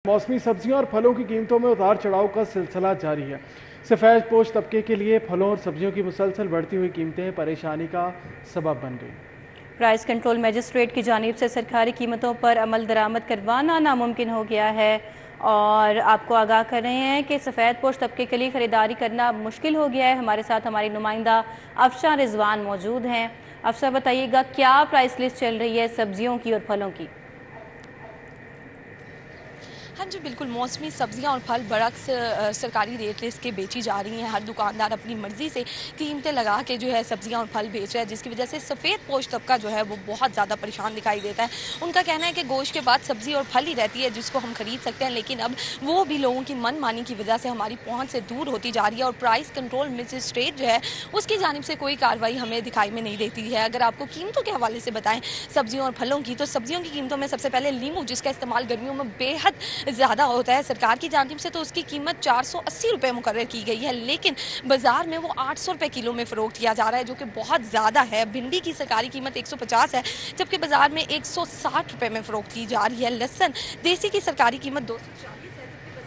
मौसमी सब्जियों और फलों की कीमतों में उतार चढ़ाव का सिलसिला जारी है। सफेद पोश तबके के लिए फलों और सब्जियों की मुसलसल बढ़ती हुई कीमतें परेशानी का सबब बन गई। प्राइस कंट्रोल मजिस्ट्रेट की जानिब से सरकारी कीमतों पर अमल दरामद करवाना नामुमकिन हो गया है और आपको आगाह कर रहे हैं कि सफ़ेद पोश तबके के लिए ख़रीदारी करना मुश्किल हो गया है। हमारे साथ हमारी नुमाइंदा अफशा रिजवान मौजूद हैं। अफशा, बताइएगा क्या प्राइस लिस्ट चल रही है सब्जियों की और फलों की? हाँ जी, बिल्कुल। मौसमी सब्जियां और फल बरक्स सरकारी रेट लिस्ट के बेची जा रही हैं। हर दुकानदार अपनी मर्ज़ी से कीमतें लगा के जो है सब्जियां और फल बेच रहा है, जिसकी वजह से सफ़ेद पोश तबका जो है वो बहुत ज़्यादा परेशान दिखाई देता है। उनका कहना है कि गोश्त के बाद सब्ज़ी और फल ही रहती है जिसको हम खरीद सकते हैं, लेकिन अब वो भी लोगों की मनमानी की वजह से हमारी पहुँच से दूर होती जा रही है और प्राइस कंट्रोल मजिस्ट्रेट जो है उसकी जानिब से कोई कार्रवाई हमें दिखाई में नहीं देती है। अगर आपको कीमतों के हवाले से बताएं सब्जियों और फलों की, तो सब्जियों की कीमतों में सबसे पहले लीमू, जिसका इस्तेमाल गर्मियों में बेहद ज़्यादा होता है सरकार की जानिब से, तो उसकी कीमत 480 रुपये मुकर्रर की गई है, लेकिन बाजार में वो 800 रुपये किलो में फ़रोख्त किया जा रहा है, जो कि बहुत ज़्यादा है। भिंडी की सरकारी कीमत 150 है, जबकि बाजार में 160 रुपये में फ़रोख्त की जा रही है। लहसुन देसी की सरकारी कीमत 240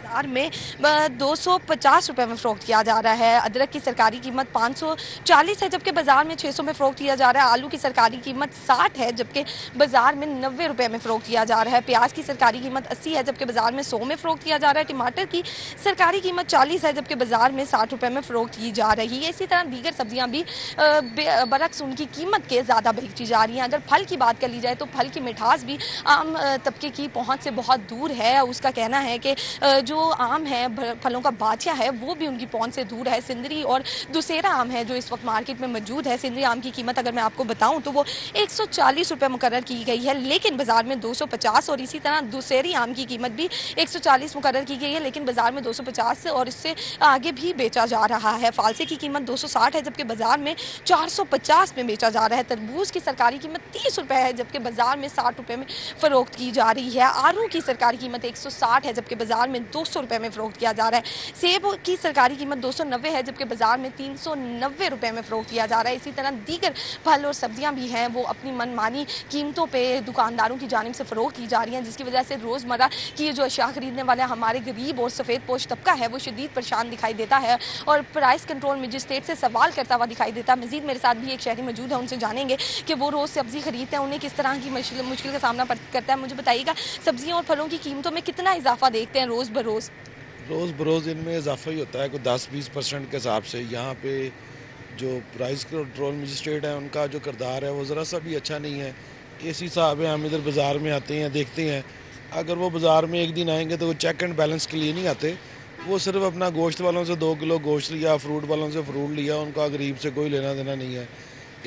बाजार में 250 रुपये में फ़रोख्त किया जा रहा है। अदरक की सरकारी कीमत 540 है, जबकि बाजार में 600 में फ़रोख्त किया जा रहा है। आलू की सरकारी कीमत 60 है, जबकि बाजार में 90 रुपये में फ़रोख्त किया जा रहा है। प्याज की सरकारी कीमत 80 है, जबकि बाजार में 100 में फ़रोख्त किया जा रहा है। टमाटर की सरकारी कीमत 40 है, जबकि बाजार में 60 रुपये में फ़रोख्त की जा रही है। इसी तरह दीगर सब्जियां भी बरक्स उनकी कीमत के ज़्यादा बेची जा रही हैं। अगर फल की बात कर ली जाए तो फल की मिठास भी आम तबके की पहुँच से बहुत दूर है। उसका कहना है कि जो आम है, फलों का बादशाह है, वो भी उनकी पहुंच से दूर है। सिंदरी और दुसेरा आम है जो इस वक्त मार्केट में मौजूद है। सिंदरी आम की कीमत अगर मैं आपको बताऊं तो वो 140 रुपये मुकर्रर की गई है, लेकिन बाजार में 250, और इसी तरह दुसेरी आम की कीमत भी 140 मुकर्रर की गई है, लेकिन बाजार में 250 और इससे आगे भी बेचा जा रहा है। फालसे की कीमत 260 है, जबकि बाजार में 450 में बेचा जा रहा है। तरबूज की सरकारी कीमत 30 रुपये है, जबकि बाजार में 60 रुपये में फ़रोख्त की जा रही है। आलू की सरकारी कीमत 160 है, जबकि बाजार में 200 रुपये में फ़रोख्त किया जा रहा है। सेब की सरकारी कीमत 290 है, जबकि बाजार में 390 रुपये में फ़रोख्त किया जा रहा है। इसी तरह दीगर फल और सब्जियां भी हैं, वो अपनी मनमानी कीमतों पे दुकानदारों की जानिब से फ़रोख्त की जा रही हैं, जिसकी वजह से रोज़मर्रा की जो अशिया खरीदने वाले हमारे गरीब और सफ़ेद पोश तबका है वो शदीद परेशान दिखाई देता है और प्राइस कंट्रोल मजिस्ट्रेट से सवाल करता हुआ दिखाई देता है। मज़ीद मेरे साथ भी एक शहरी मौजूद है, उनसे जानेंगे कि वो रोज़ सब्ज़ी खरीदते हैं, उन्हें किस तरह की मुश्किल का सामना करता है। मुझे बताइएगा, सब्जियों और फलों की कीमतों में कितना इजाफा देखते हैं रोज़ बरोज़? रोज़ बरोज़ इनमें इजाफा ही होता है, कोई 10-20% के हिसाब से। यहाँ पे जो प्राइस कंट्रोल मजिस्ट्रेट है उनका जो किरदार है वो ज़रा सा भी अच्छा नहीं है। इसी हिसाब है, हम इधर बाज़ार में आते हैं, देखते हैं, अगर वो बाज़ार में एक दिन आएंगे तो वो चेक एंड बैलेंस के लिए नहीं आते। वो सिर्फ अपना गोश्त वालों से 2 किलो गोश्त लिया, फ्रूट वालों से फ्रूट लिया, उनका गरीब से कोई लेना देना नहीं है।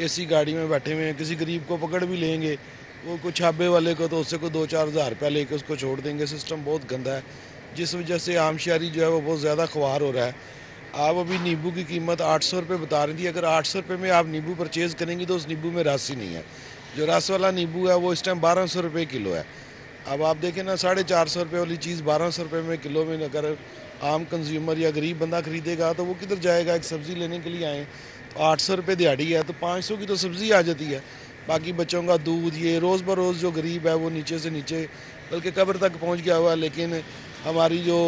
एसी गाड़ी में बैठे हुए हैं, किसी गरीब को पकड़ भी लेंगे, वो कुछ छाबे वाले को तो उससे कोई 2-4 हज़ार रुपया लेके उसको छोड़ देंगे। सिस्टम बहुत गंदा है, जिस वजह से आम शहरी जो है वो बहुत ज़्यादा ख्वार हो रहा है। आप अभी नींबू की कीमत 800 रुपये बता रही थी, अगर 800 रुपये में आप नींबू परचेज़ करेंगी तो उस नींबू में रस ही नहीं है। जो रस वाला नींबू है वो इस टाइम 1200 रुपये किलो है। अब आप देखें ना, 450 रुपये वाली चीज़ 1200 रुपये में किलो में अगर आम कंज्यूमर या गरीब बंदा खरीदेगा तो वो किधर जाएगा? एक सब्ज़ी लेने के लिए आए तो 800 रुपये दिहाड़ी है, तो 500 की तो सब्ज़ी आ जाती है। बाकी बच्चों का दूध, ये रोज़ बरोज़ जो गरीब है वो नीचे से नीचे बल्कि कब्र तक पहुंच गया हुआ है। लेकिन हमारी जो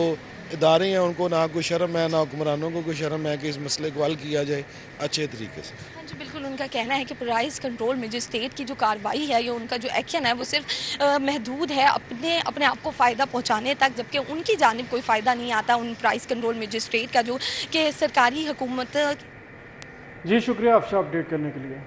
इदारे हैं उनको ना कोई शर्म है, ना हुक्मरानों को कोई शर्म है कि इस मसले को हल किया जाए अच्छे तरीके से। हाँ जी, बिल्कुल। उनका कहना है कि प्राइस कंट्रोल मजिस्ट्रेट की जो कार्रवाई है या उनका जो एक्शन है वो सिर्फ महदूद है अपने आप को फ़ायदा पहुंचाने तक, जबकि उनकी जानिब कोई फ़ायदा नहीं आता उन प्राइस कंट्रोल मजिस्ट्रेट का जो कि सरकारी हुकूमत। जी शुक्रिया अफशा, अपडेट करने के लिए।